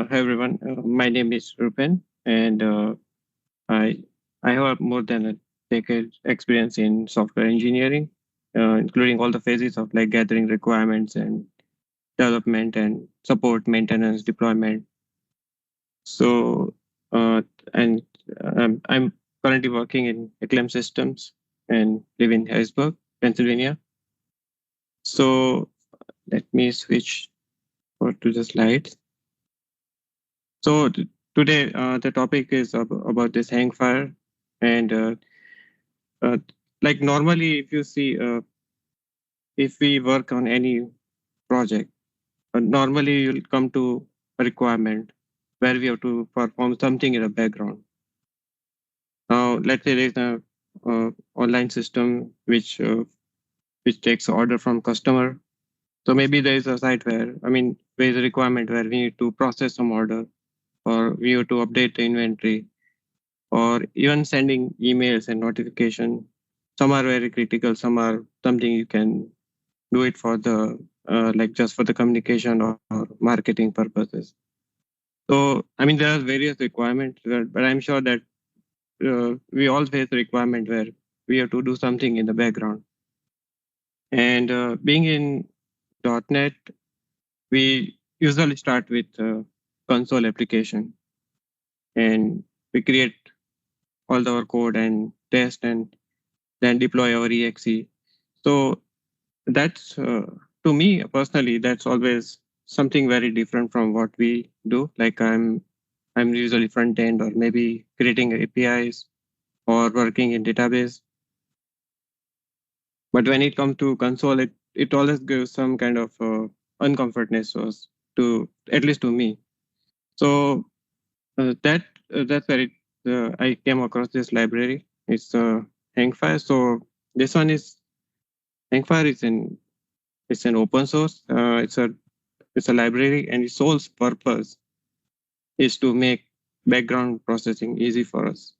Hi everyone. My name is Rupen, and I I have more than a decade experience in software engineering, including all the phases of like gathering requirements and development and support, maintenance, deployment. So, and I'm currently working in Acclaim Systems and live in Harrisburg, Pennsylvania. So let me switch to the slides. So today the topic is about this HangFire, and uh, like normally if you see if we work on any project, normally you'll come to a requirement where we have to perform something in the background. Now let's say there's a online system which takes order from customer. So maybe there is a site where there is a requirement where we need to process some order or we have to update the inventory or even sending emails and notification. Some are very critical, some are something you can do it for the like just for the communication or marketing purposes. So there are various requirements, but I'm sure that we all face a requirement where we have to do something in the background. And being in .NET, we usually start with console application, and we create all our code and test and then deploy our exe. So that's to me personally, that's always something very different from what we do. Like I'm usually front end or maybe creating APIs or working in database. But when it comes to console, it always gives some kind of uncomfortness to at least to me. So that's where I came across this library. It's HangFire. So this one is HangFire is it's an open source. It's a library, and its sole purpose is to make background processing easy for us.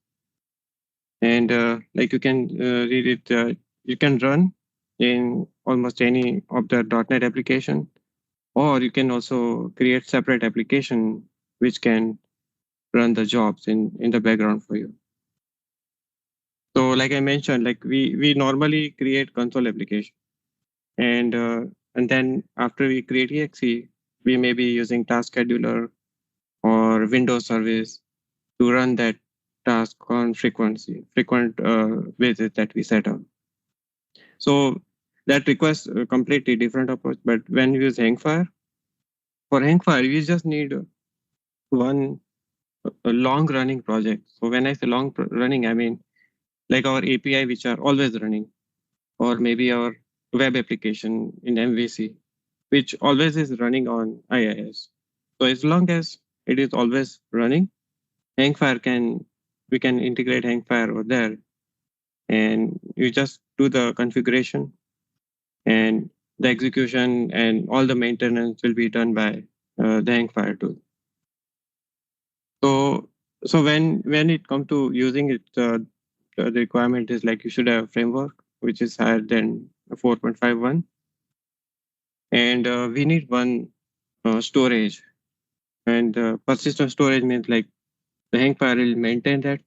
And like you can read it, you can run in almost any of the .NET application, or you can also create separate application which can run the jobs in the background for you. So like I mentioned, like we normally create console application, and then after we create exe, we may be using task scheduler or Windows service to run that task on frequent basis that we set up. So that requires a completely different approach. But when you use HangFire, for HangFire, you just need one a long running project. So when I say long running, I mean like our API, which are always running, or maybe our web application in MVC, which always is running on IIS. So as long as it is always running, we can integrate HangFire over there, and you just do the configuration, and the execution and all the maintenance will be done by the HangFire tool. So when it comes to using it, the requirement is like you should have a framework which is higher than 4.51, and we need one storage, and persistent storage means like the HangFire will maintain that,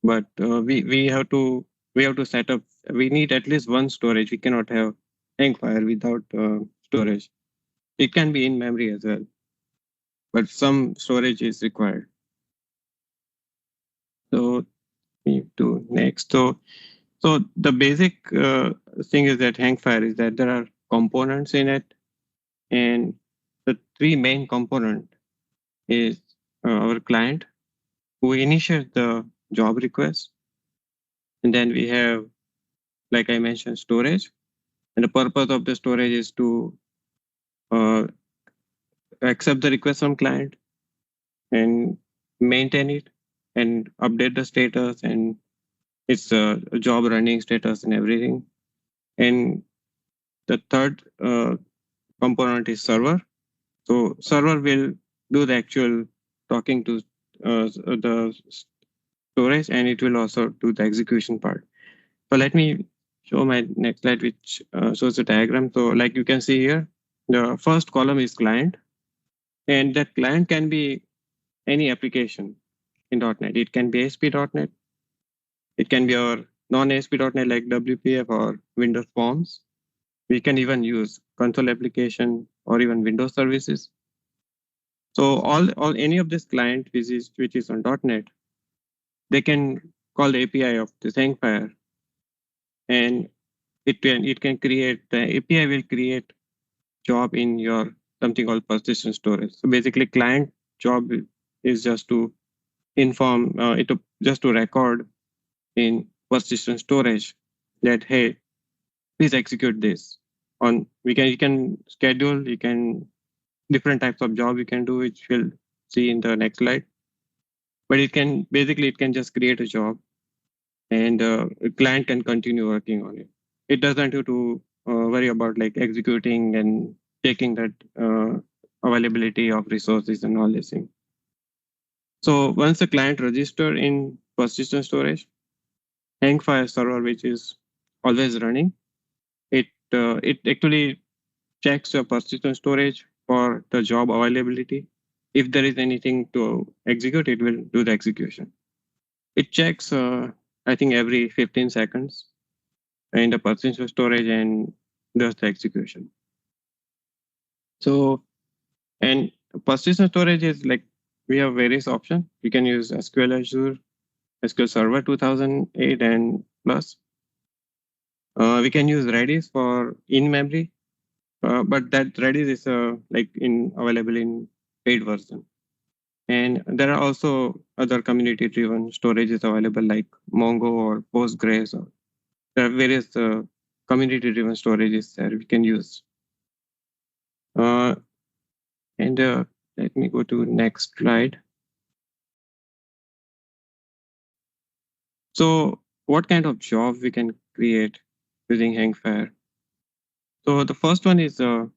but we have to set up. We need at least one storage. We cannot have HangFire without storage. It can be in memory as well, but some storage is required. So we do next. So the basic thing is that HangFire is that there are components in it, and the three main component is our client who initiates the job request, and then we have, like I mentioned, storage, and the purpose of the storage is to uh, accept the request from client and maintain it and update the status and its job running status and everything. And the third component is server. So server will do the actual talking to the storage, and it will also do the execution part. So let me show my next slide, which shows the diagram. So like you can see here, the first column is client, And that client can be any application in .NET. It can be ASP.NET. It can be our non-ASP.NET like WPF or Windows Forms. We can even use console application or even Windows services. So all any of this client which is on .NET, they can call the API of this HangFire, and it can create the API will create job in your something called persistent storage. So basically, client job is just to inform just to record in persistent storage that hey, please execute this. On you can schedule, you can different types of job you can do, which we'll see in the next slide. But it can basically it can just create a job, and a client can continue working on it. It doesn't have to worry about like executing and checking that availability of resources and all this thing. So once the client register in persistent storage, HangFire server, which is always running, it actually checks your persistent storage for the job availability. If there is anything to execute, it will do the execution. It checks, I think, every 15 seconds in the persistent storage and does the execution. So, and persistent storage is like we have various options. You can use SQL Azure, SQL Server 2008 and plus. We can use Redis for in-memory, but that Redis is like available in paid version. And there are also other community-driven storages available like Mongo or Postgres. Or there are various community-driven storages that we can use. And let me go to next slide. So what kind of job we can create using HangFire? So the first one is a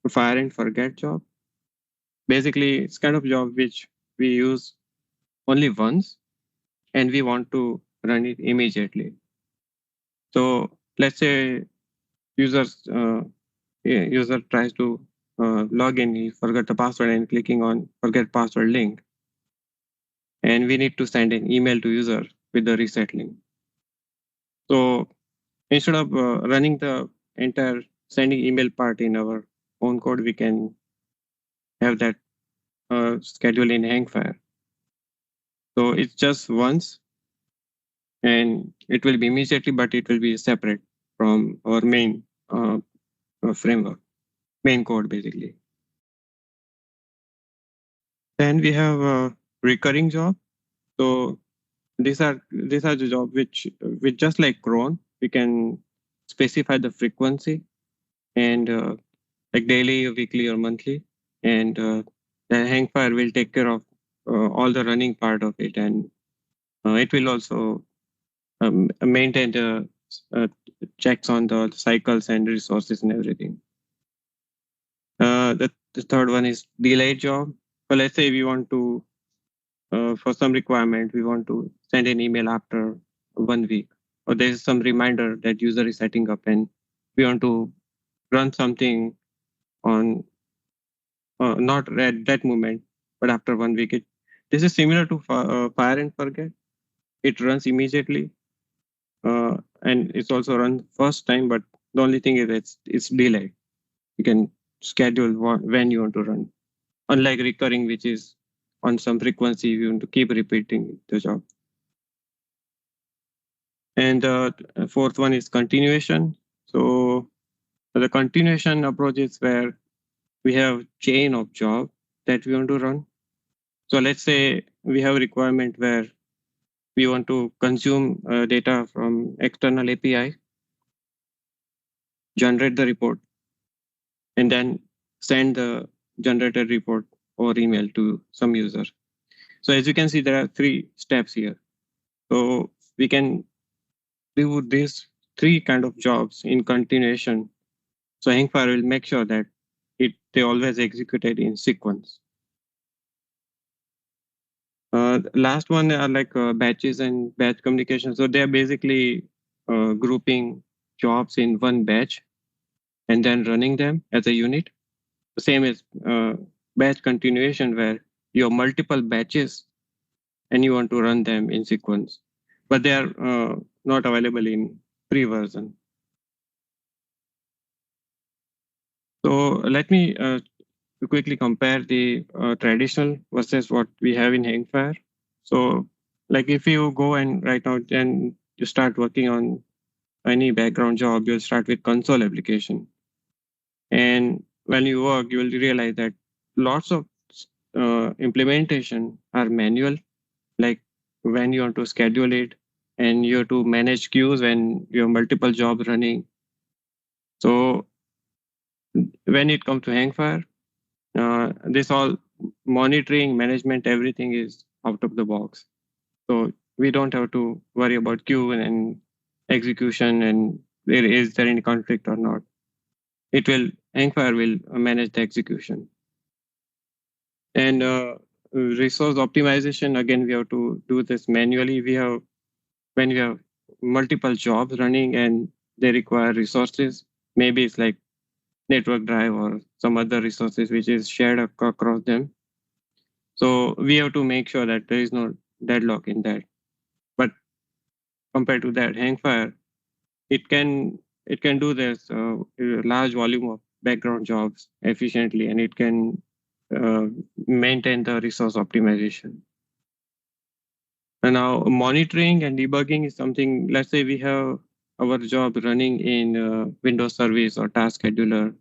fire and forget job. Basically, it's kind of job which we use only once and we want to run it immediately. So let's say user tries to log in, he forgot the password and clicking on forget password link. And we need to send an email to user with the reset link. So instead of running the entire sending email part in our own code, we can have that schedule in HangFire. So it's just once and it will be immediately, but it will be separate from our main framework, main code basically. Then we have a recurring job. So these are the job which just like cron, we can specify the frequency and like daily, weekly, or monthly, and the HangFire will take care of all the running part of it, and it will also maintain the checks on the cycles and resources and everything. The third one is delayed job. So let's say we want to, for some requirement, we want to send an email after 1 week, or there is some reminder that user is setting up, and we want to run something on not at that moment, but after 1 week. This is similar to fire and forget. It runs immediately, and it's also run first time, but the only thing is it's delayed. You can schedule when you want to run. Unlike recurring, which is on some frequency, you want to keep repeating the job. And the fourth one is continuation. So the continuation approach is where we have chain of job that we want to run. So let's say we have a requirement where we want to consume data from external API, generate the report, and then send the generated report or email to some user. So as you can see, there are 3 steps here. So we can do these 3 kind of jobs in continuation. So HangFire will make sure that they always executed in sequence. Last one are like batches and batch communication. So they're basically grouping jobs in one batch and then running them as a unit. Same as batch continuation where you have multiple batches and you want to run them in sequence, but they are not available in free version. So let me quickly compare the traditional versus what we have in HangFire. So like if you go and right now and you start working on any background job, you'll start with console application. And when you work, you will realize that lots of implementation are manual, like when you want to schedule it and you have to manage queues when you have multiple jobs running. So when it comes to HangFire, this all monitoring, management, everything is out of the box. So we don't have to worry about queue and execution and is there any conflict or not. It will, HangFire will manage the execution. And resource optimization, again, we have to do this manually. When we have multiple jobs running and they require resources, maybe it's like network drive or some other resources which is shared across them. So we have to make sure that there is no deadlock in that. But compared to that, HangFire, it can do this large volume of background jobs efficiently, and it can uh, maintain the resource optimization. And now monitoring and debugging is something. Let's say we have our job running in Windows Service or Task Scheduler.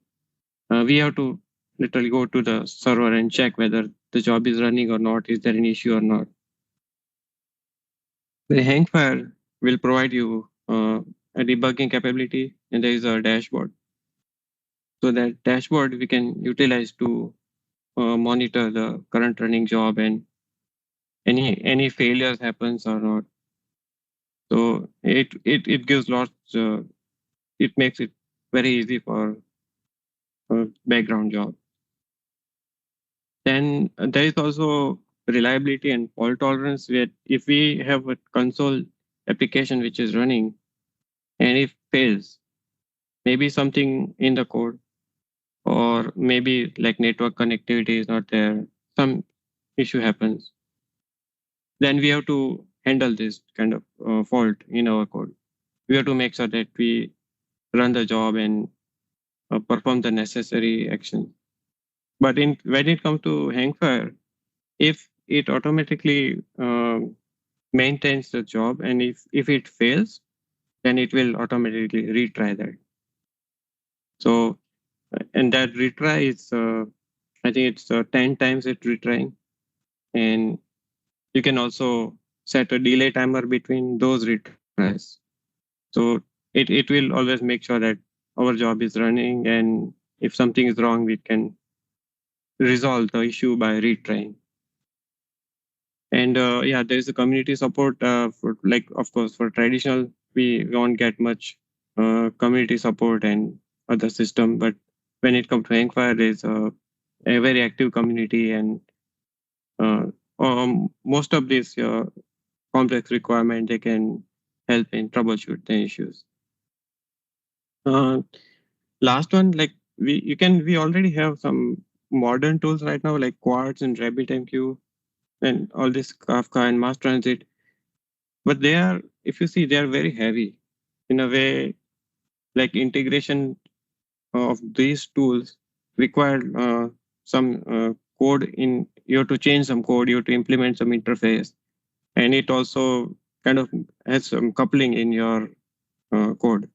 We have to literally go to the server and check whether the job is running or not. Is there an issue or not? The HangFire will provide you a debugging capability, and there is a dashboard. So that dashboard we can utilize to monitor the current running job and any failures happens or not. So it gives lots. It makes it very easy for background job. Then there is also reliability and fault tolerance. Where if we have a console application which is running and it fails, maybe something in the code or maybe like network connectivity is not there, some issue happens, then we have to handle this kind of fault in our code. We have to make sure that we run the job and perform the necessary action. But when it comes to HangFire, if it automatically maintains the job, and if it fails, then it will automatically retry that. So, and that retry is, I think it's 10 times it retrying. And you can also set a delay timer between those retries. So it will always make sure that our job is running, and if something is wrong, we can resolve the issue by retrying. And yeah, there is a community support for, like, of course, for traditional, we won't get much community support and other system. But when it comes to HangFire, there's a very active community, and most of these complex requirement, they can help in troubleshoot the issues. Last one, like we already have some modern tools right now, like Quartz and RabbitMQ and all this Kafka and mass transit. But they are, if you see, they are very heavy in a way. Like integration of these tools require some code in. You have to change some code. You have to implement some interface, and it also kind of has some coupling in your code.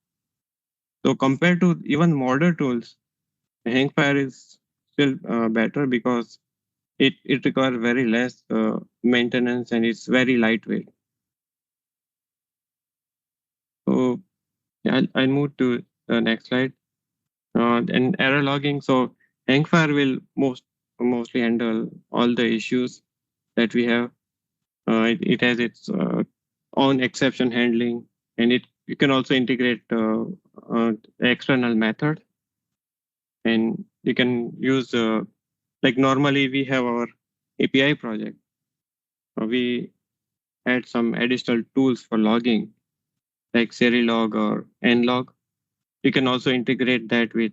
So compared to even modern tools, HangFire is still better because it requires very less maintenance and it's very lightweight. So yeah, I'll move to the next slide. And error logging. So HangFire will mostly handle all the issues that we have. It has its own exception handling, and you can also integrate external method, and you can use like normally we have our API project. We add some additional tools for logging, like Serilog or Nlog. You can also integrate that with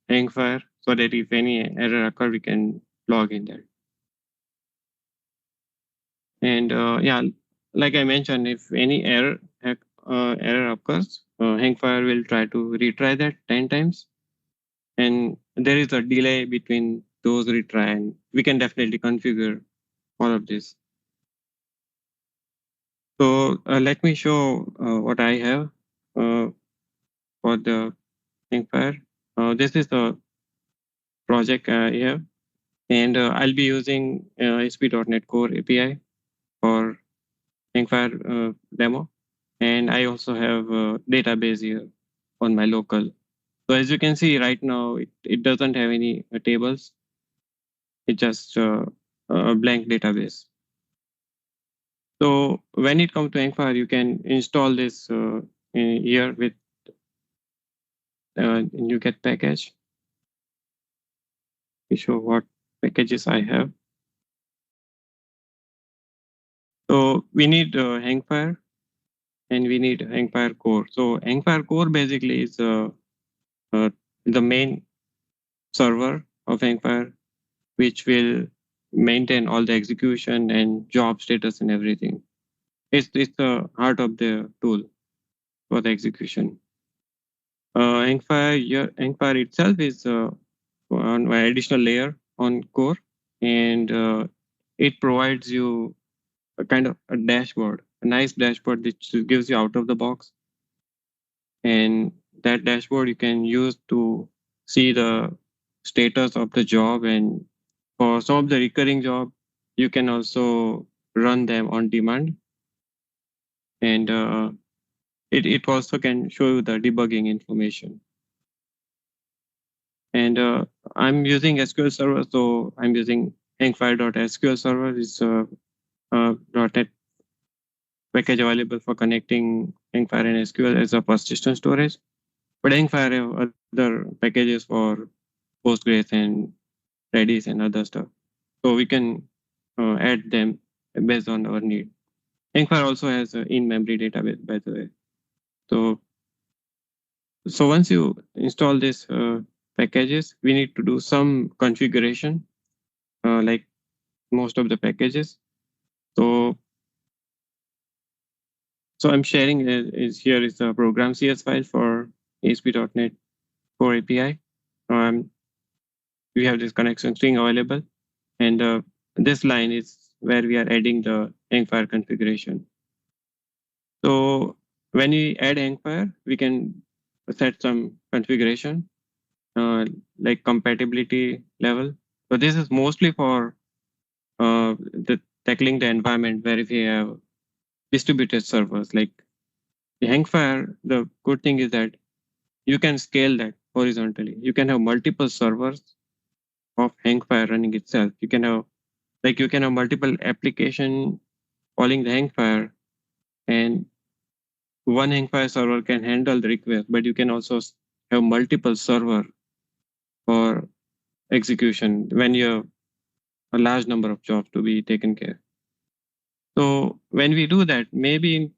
HangFire so that if any error occur, we can log in there. And yeah, like I mentioned, if any error occurs, HangFire will try to retry that 10 times. And there is a delay between those retry, and we can definitely configure all of this. So let me show what I have for the HangFire. This is the project I have, and I'll be using ASP.NET Core API for HangFire demo. And I also have a database here on my local. So as you can see right now, it doesn't have any tables. It's just a blank database. So when it comes to HangFire, you can install this here with NuGet package. To show what packages I have. So we need HangFire and we need HangFire core. So HangFire core basically is the main server of HangFire, which will maintain all the execution and job status and everything. It's the heart of the tool for the execution. HangFire itself is an additional layer on core, and it provides you a kind of a dashboard, a nice dashboard which gives you out of the box. And that dashboard you can use to see the status of the job, and for some of the recurring job, you can also run them on demand. And it also can show you the debugging information. And I'm using SQL Server, so I'm using HangFire.SQL Server. It's a .NET package available for connecting HangFire and SQL as a persistent storage. But HangFire have other packages for Postgres and Redis and other stuff. So we can add them based on our need. HangFire also has an in-memory database, by the way. So once you install these packages, we need to do some configuration, like most of the packages. So I'm sharing here is a program CS file for ASP.NET Core API. We have this connection string available, and this line is where we are adding the HangFire configuration. So when we add HangFire, we can set some configuration like compatibility level. So this is mostly for tackling the environment where if we have distributed servers. Like the HangFire, the good thing is that you can scale that horizontally. You can have multiple servers of HangFire running itself. You can have multiple application calling the HangFire, and one HangFire server can handle the request, but you can also have multiple server for execution when you have a large number of jobs to be taken care. So when we do that, maybe in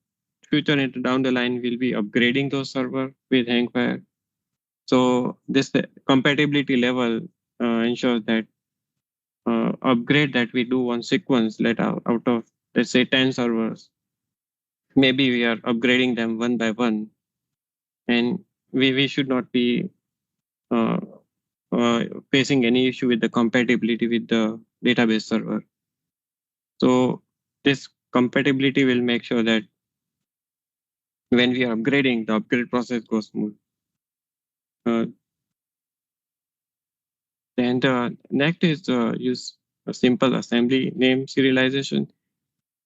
future and down the line, we'll be upgrading those server with HangFire. So this compatibility level ensures that upgrade that we do on sequence out of, let's say, 10 servers, maybe we are upgrading them one by one, and we should not be uh, facing any issue with the compatibility with the database server. So this compatibility will make sure that when we are upgrading, the upgrade process goes smooth. And next is use a simple assembly name serialization.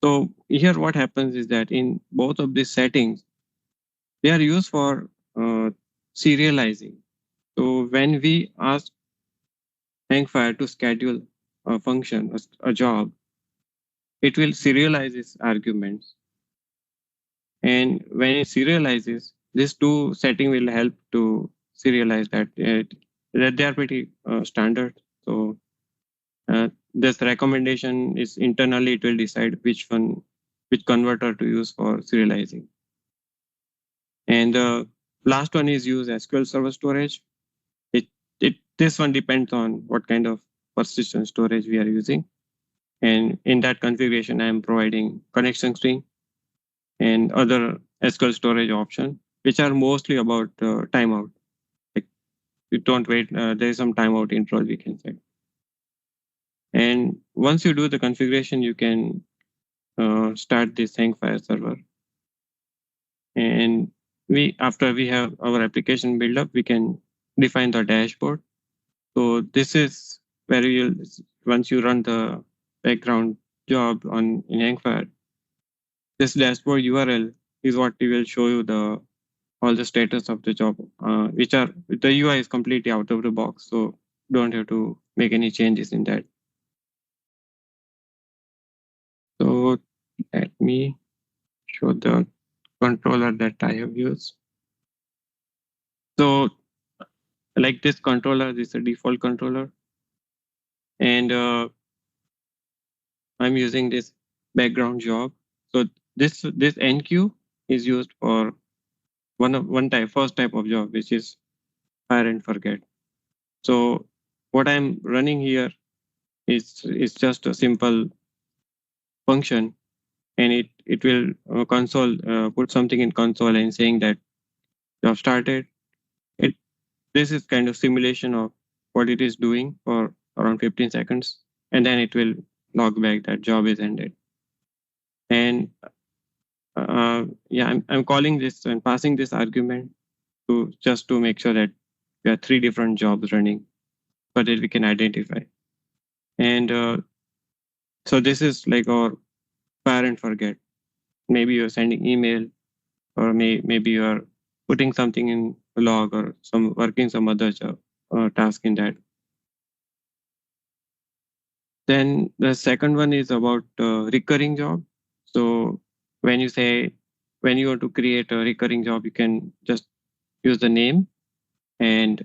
So here what happens is that in both of these settings, they are used for serializing. So when we ask HangFire to schedule a function, a job, it will serialize its arguments. And when it serializes, these two settings will help to serialize that. They are pretty standard. So this recommendation is internally, it will decide which converter to use for serializing. And the last one is use SQL Server storage. This one depends on what kind of persistent storage we are using. And in that configuration, I'm providing connection string and other SQL storage option, which are mostly about timeout. Like you don't wait, there is some timeout interval we can set. And once you do the configuration, you can start this HangFire server. And after we have our application built up, we can define the dashboard. So this is where you'll, once you run the background job in HangFire, this dashboard URL is what we will show you all the status of the job, which are the UI is completely out of the box, so don't have to make any changes in that. So let me show the controller that I have used. So like this controller, this is a default controller, and I'm using this background job. So this enqueue is used for first type of job, which is fire and forget. So what I'm running here is just a simple function, and it will console put something in console and saying that job started. This is kind of simulation of what it is doing for around 15 seconds, and then it will log back that job is ended. And yeah, I'm calling this and passing this argument just to make sure that we have 3 different jobs running so that we can identify. And so this is like our fire and forget. Maybe you're sending email, or maybe you are putting something in a log, or working some other job task in that. Then the second one is about recurring job. So when you want to create a recurring job, you can just use the name, and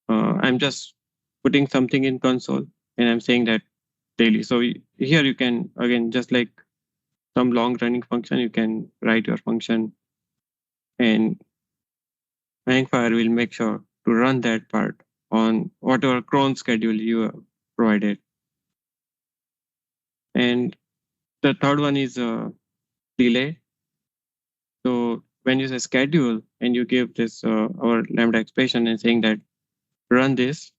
I'm just putting something in console, and I'm saying that daily. So here you can, again, just like some long running function, you can write your function, and HangFire will make sure to run that part on whatever cron schedule you have provided. And the third one is delay. So when you say schedule and you give this our Lambda expression and saying that run this,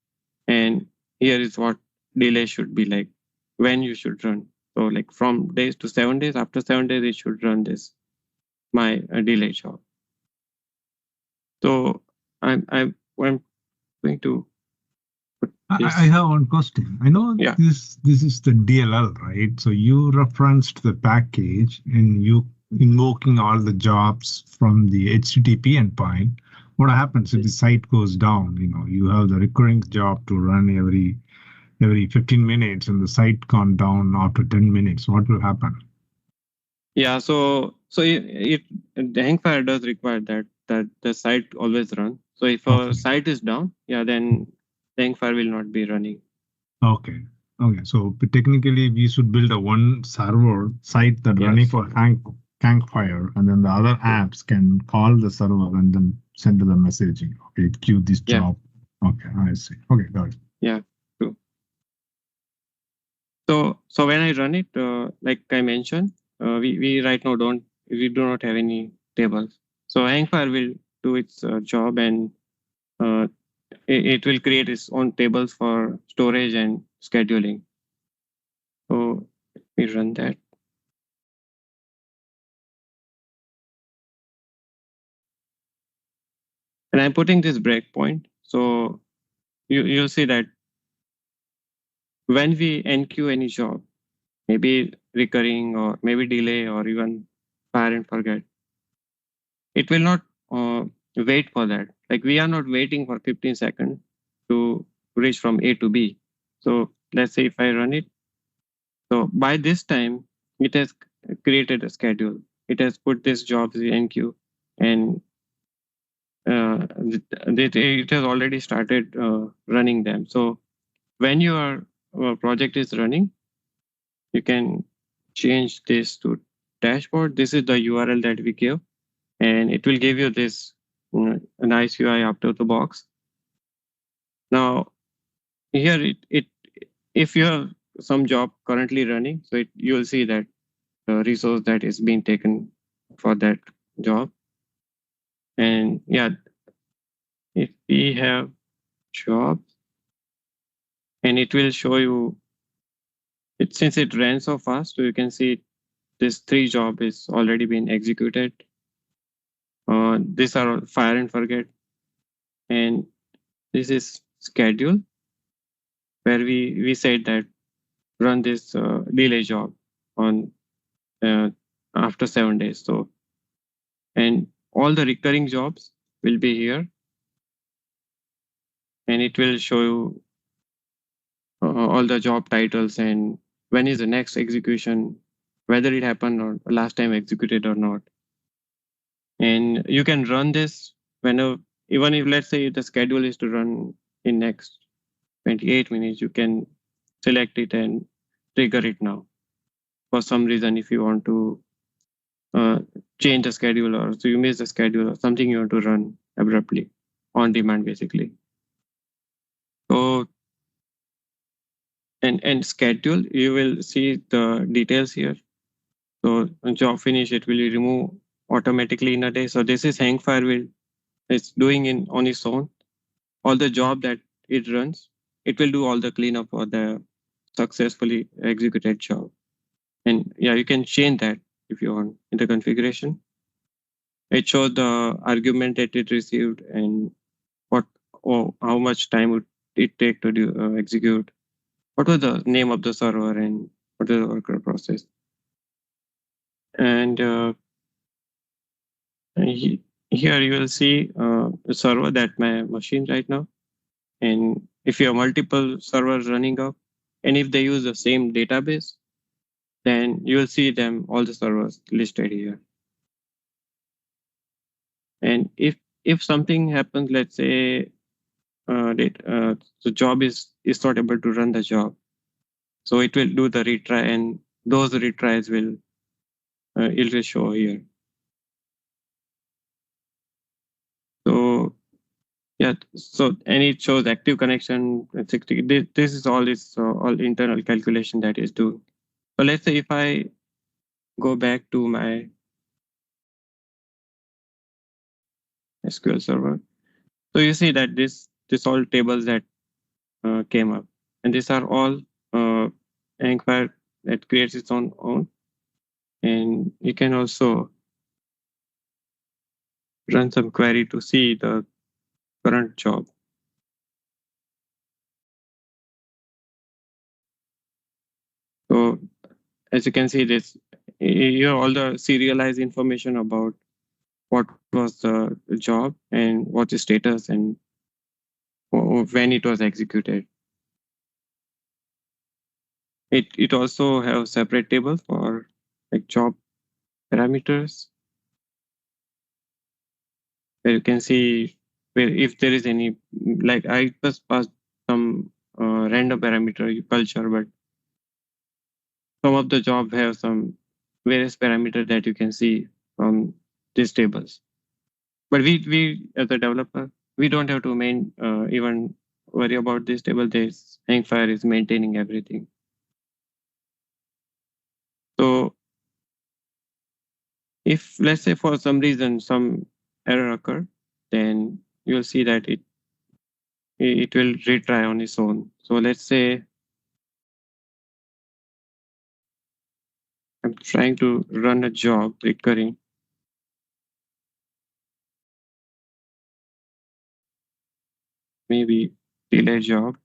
and here is what delay should be like, when you should run. So like from days to 7 days, after 7 days, it should run this, my delay job. So I'm going to put this. I have one question. I know Yeah. this is the DLL, right? So you referenced the package and you invoking all the jobs from the HTTP endpoint. What happens if the site goes down? You have the recurring job to run every 15 minutes and the site gone down after 10 minutes. What will happen? Yeah, so the HangFire does require that the site always run. So if a site is down, yeah, then the HangFire will not be running. Okay. So technically, we should build a one server site that running for HangFire, and then the other apps can call the server and then send the messaging. Okay, queue this job. Okay, I see. Okay, got it. Yeah, true. So when I run it, like I mentioned, we right now do not have any tables. So HangFire will do its job, and it will create its own tables for storage and scheduling. So let me run that. And I'm putting this breakpoint. So you'll see that when we enqueue any job, maybe recurring or maybe delay or even fire and forget, it will not wait for that. Like we are not waiting for 15 seconds to reach from A to B. So let's say if I run it, so by this time, it has created a schedule. It has put this job in queue, and it has already started running them. So when your project is running, you can change this to dashboard. This is the URL that we give, and it will give you this a nice UI out of the box. Now here if you have some job currently running, so you will see that the resource that is being taken for that job. And yeah, if we have job, and it will show you it, since it ran so fast, so you can see this 3 job is already been executed. These are fire and forget, and this is schedule where we said that run this delay job on uh, after 7 days. So, and all the recurring jobs will be here, and it will show you all the job titles and when is the next execution, whether it happened or last time executed or not. And you can run this whenever, even if let's say the schedule is to run in next 28 minutes, you can select it and trigger it now. For some reason, if you want to uh, change the schedule or so you miss the schedule or something you want to run abruptly on demand basically. So and schedule, you will see the details here. So on job finish, it will remove automatically in a day. So this is HangFire will it's doing in on its own. All the job that it runs, it will do all the cleanup for the successfully executed job. And yeah, you can change that if you want in the configuration. It shows the argument that it received and what or how much time would it take to do execute. What was the name of the server and what is the worker process. And here you will see the server that my machine right now. And if you have multiple servers running up, and if they use the same database, then you will see them, all the servers listed here. And if something happens, let's say the job is not able to run the job, so it will do the retry, and those retries will it will show here. So yeah, so and it shows active connection 60. This is all all internal calculation that is due. So let's say if I go back to my SQL server, so you see that this all tables that came up, and these are all HangFire that creates its own, and you can also run some query to see the current job. So as you can see, this you have all the serialized information about what was the job and what's the status and when it was executed. It also have separate tables for like job parameters where you can see where if there is any, like I just passed some random parameter culture, but some of the job have some various parameters that you can see from these tables. But we as a developer, we don't have to even worry about this table. This HangFire is maintaining everything. So if let's say for some reason some error occur, then you'll see that it will retry on its own. So let's say I'm trying to run a job recurring. Maybe delay job.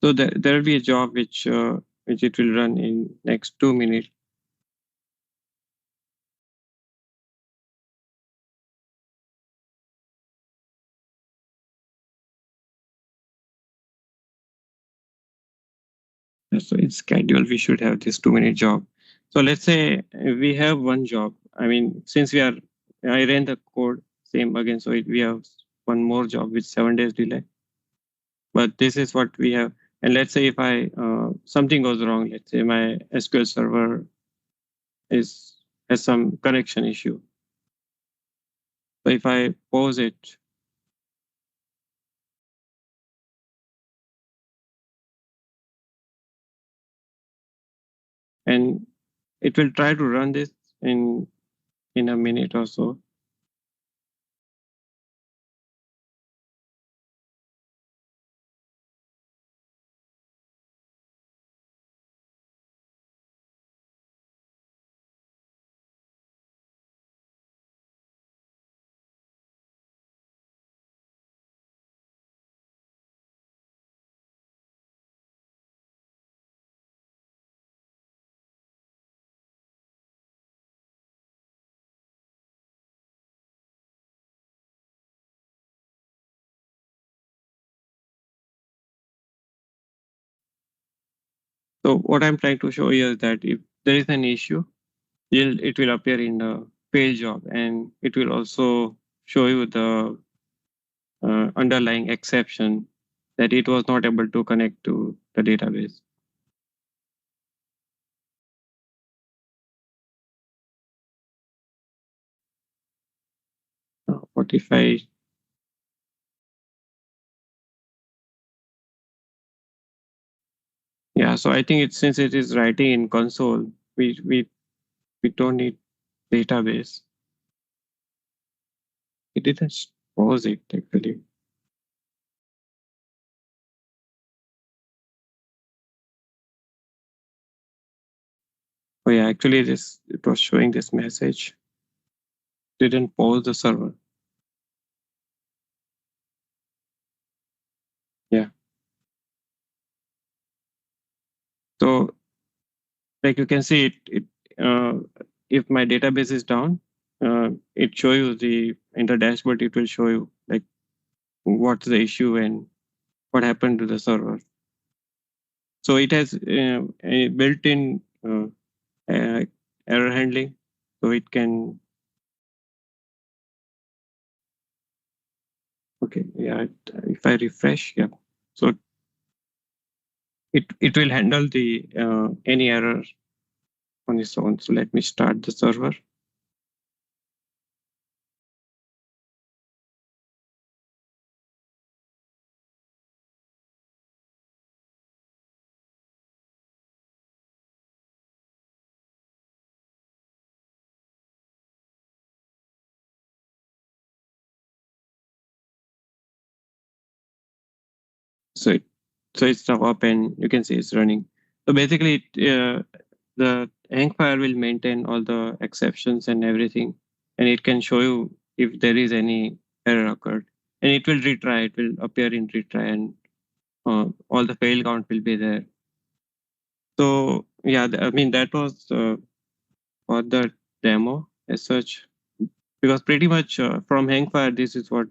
So there will be a job which it will run in next 2 minutes. So in schedule, we should have this 2-minute job. So let's say we have one job. I mean, since I ran the code same again, so we have one more job with 7 days delay. But this is what we have. And let's say if something goes wrong, let's say my SQL server has some connection issue. So if I pause it, and it will try to run this in a minute or so. So what I'm trying to show you is that if there is an issue, it will appear in the fail job, and it will also show you the underlying exception that it was not able to connect to the database. What if I Yeah, so I think since it is writing in console, we don't need database. It didn't pause it actually. Oh yeah, actually it was showing this message. Didn't pause the server. Yeah. So like you can see if my database is down, it show you in the dashboard, it will show you like what's the issue and what happened to the server. So it has a built-in error handling, so it can. Okay, yeah. If I refresh, yeah. So it will handle the any error on its own. So let me start the server. So it's now up, and you can see it's running. So basically, the HangFire will maintain all the exceptions and everything, and it can show you if there is any error occurred, and it will retry. It will appear in retry, and all the fail count will be there. So yeah, I mean that was for the demo as such, because pretty much from HangFire, this is what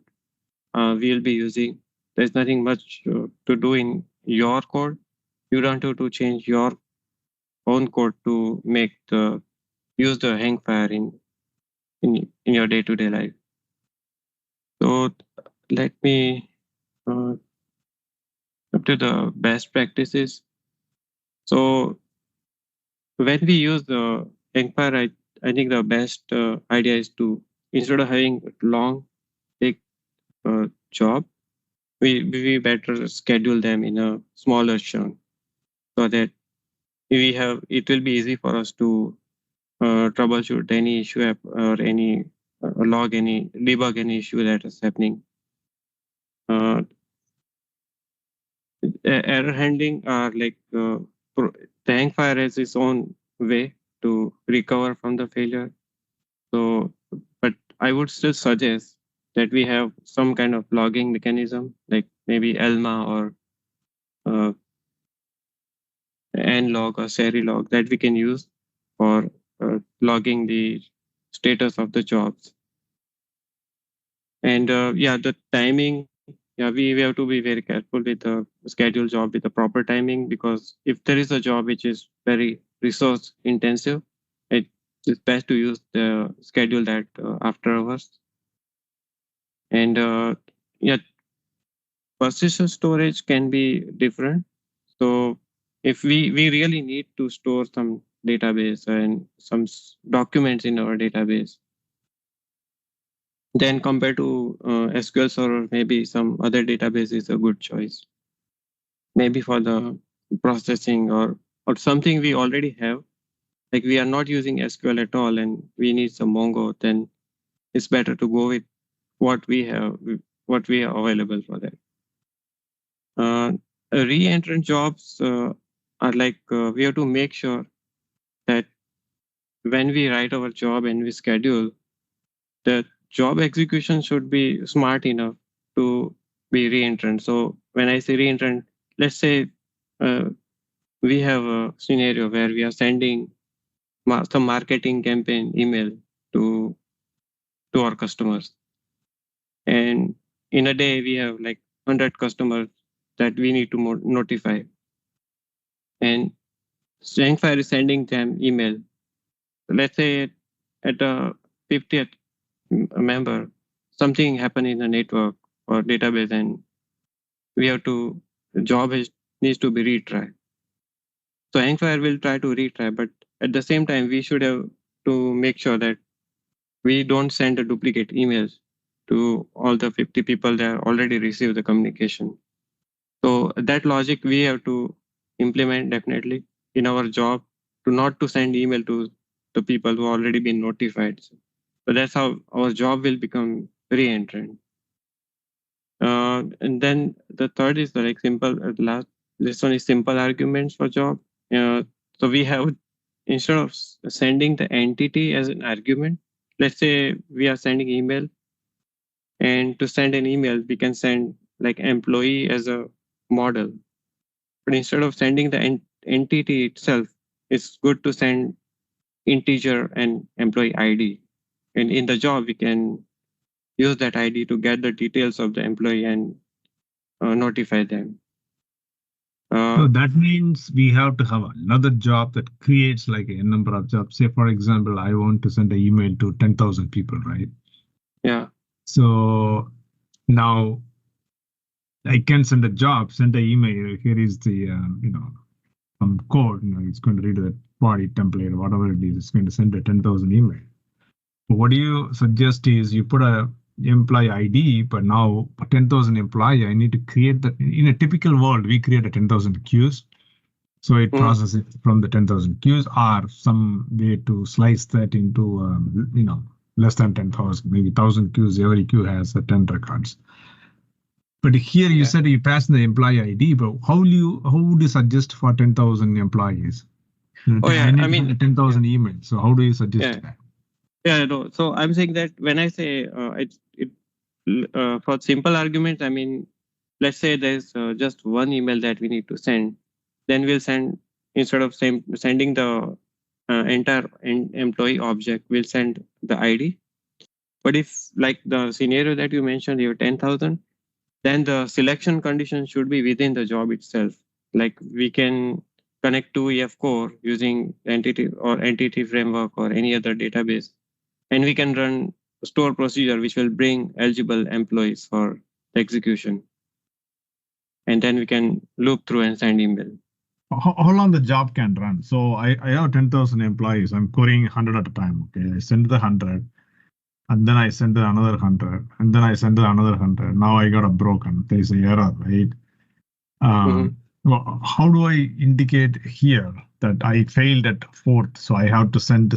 we'll be using. There's nothing much to do in your code. You don't have to change your own code to use the HangFire in your day-to-day life. So let me up to the best practices. So when we use the HangFire, I think the best idea is to, instead of having long big job, we better schedule them in a smaller chunk, so that it will be easy for us to troubleshoot any issue or any debug any issue that is happening. Error handling are like the HangFire has its own way to recover from the failure. So, but I would still suggest that we have some kind of logging mechanism, like maybe Elma or nlog or serilog that we can use for logging the status of the jobs. And the timing, we have to be very careful with the schedule job with the proper timing, because if there is a job which is very resource intensive, it is best to use the schedule that after hours. And persistent storage can be different. So if we really need to store some database and some documents in our database, then compared to SQL Server, maybe some other database is a good choice. Maybe for the processing or something we already have, like we are not using SQL at all and we need some Mongo, then it's better to go with what we have, what we are available for that. Re-entrant jobs are like we have to make sure that when we write our job and we schedule, the job execution should be smart enough to be re-entrant. So when I say re-entrant, let's say we have a scenario where we are sending some marketing campaign email to our customers, and in a day we have like 100 customers that we need to notify, and HangFire is sending them email. Let's say at the 50th member, something happened in the network or database, and we have to, the job needs to be retried. So HangFire will try to retry, but at the same time, we should have to make sure that we don't send a duplicate emails to all the 50 people that already received the communication. So that logic we have to implement definitely in our job, to not to send email to the people who already been notified. So that's how our job will become re-entrant. And then the third is the like simple, last, this one is simple arguments for job. So we have, instead of sending the entity as an argument, let's say we are sending email, and to send an email, we can send like employee as a model. But instead of sending the entity itself, it's good to send integer and employee ID. And in the job, we can use that ID to get the details of the employee and notify them. So that means we have to have another job that creates like a number of jobs. Say, for example, I want to send an email to 10,000 people, right? Yeah. So now I can send a job, send an email. Here is the, some code, it's going to read the body template or whatever it is. It's going to send a 10,000 email. But what do you suggest is you put a employee ID, but now for 10,000 employee, I need to create that. In a typical world, we create a 10,000 queues. So it processes it from the 10,000 queues, or some way to slice that into, less than 10,000, maybe 1,000 queues. Every queue has 10 records. But here you said you pass the employee ID, but how would you suggest for 10,000 employees? I mean 10,000 emails. So how do you suggest that? Yeah, no. So I'm saying that when I say for simple arguments, I mean, let's say there's just one email that we need to send, then we'll send, instead of sending the entire employee object, we'll send the ID. But if like the scenario that you mentioned, you have 10,000, then the selection condition should be within the job itself. Like we can connect to EF core using entity framework or any other database, and we can run a store procedure which will bring eligible employees for execution. And then we can loop through and send email. How long the job can run? So I have 10,000 employees. I'm querying 100 at a time. Okay, I send the 100, and then I send another 100, and then I send another 100. Now I got a broken. There's an error, right? Well, how do I indicate here that I failed at fourth? So I have to send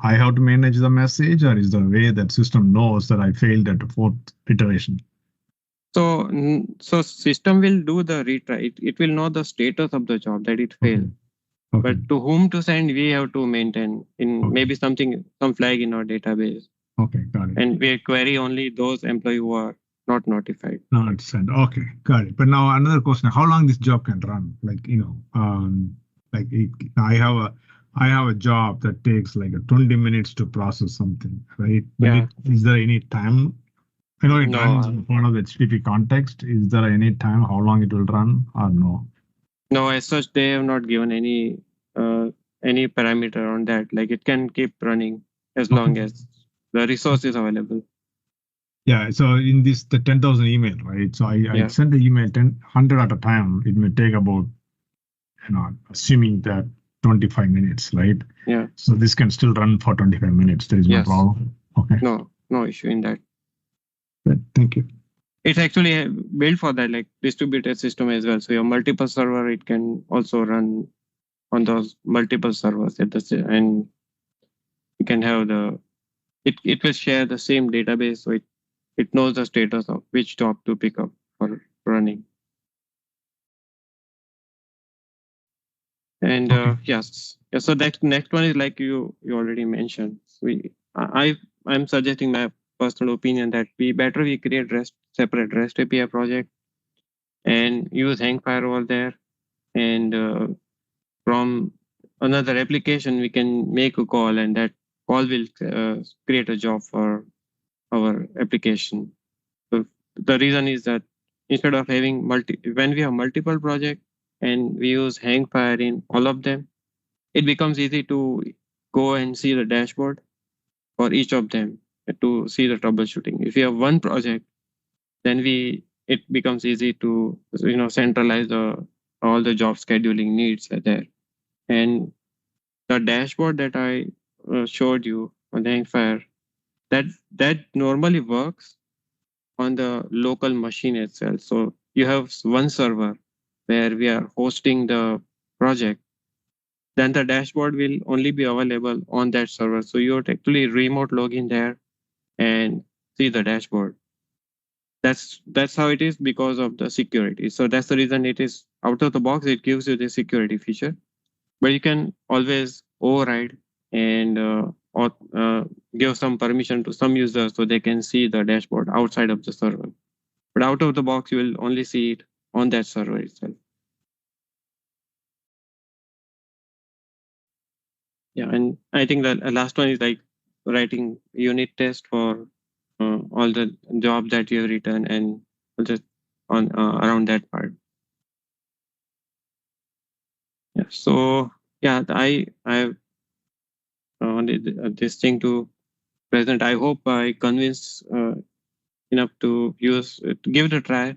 I have to manage the message, or is the way that system knows that I failed at the fourth iteration? So system will do the retry. It will know the status of the job that it failed. Okay. But to whom to send, we have to maintain in maybe some flag in our database. Okay, got it. And we query only those employees who are not notified. Not sent. Okay, got it. But now another question: how long this job can run? Like Like I have a job that takes like 20 minutes to process something, right? But Yeah. is there any time? I know it runs No, in part of the HTTP context. Is there any time how long it will run or no? no, as such, they have not given any parameter on that. Like it can keep running as long Okay. as the resource is available. Yeah. So in this, the 10,000 email, right? So I Yeah. send the email 100 at a time. It may take about, assuming that 25 minutes, right? Yeah. So this can still run for 25 minutes. There is no Yes. problem. Okay. No issue in that. Good. Thank you. It's actually built for that, like distributed system as well. So your multiple server, it can also run on those multiple servers at and you can have it will share the same database, so it knows the status of which job to pick up for running. And Okay. yes, yeah, so that next one is like you already mentioned. I'm suggesting my personal opinion that we create separate REST API project and use HangFire over there, and from another application we can make a call, and that call will create a job for our application. So the reason is that instead of having when we have multiple projects and we use HangFire in all of them, it becomes easy to go and see the dashboard for each of them to see the troubleshooting. If you have one project, then it becomes easy to centralize all the job scheduling needs are there. And the dashboard that I showed you on the HangFire, that normally works on the local machine itself. So you have one server where we are hosting the project, then the dashboard will only be available on that server. So you would actually remote log in there and see the dashboard. That's how it is because of the security. So that's the reason it is out of the box. It gives you the security feature, but you can always override and or give some permission to some users so they can see the dashboard outside of the server. But out of the box, you will only see it on that server itself. Yeah, and I think the last one is like writing unit test for all the job that you have written and just on around that part. Yeah. So yeah, I have this thing to present. I hope I convince enough to to give it a try.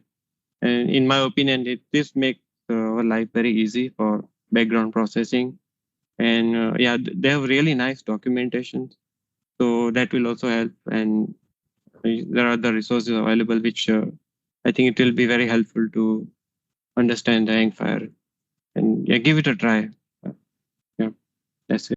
And in my opinion, this makes our life very easy for background processing. And yeah, they have really nice documentation, so that will also help. And there are other resources available, which I think it will be very helpful to understand the HangFire. And yeah, give it a try. Yeah, that's it.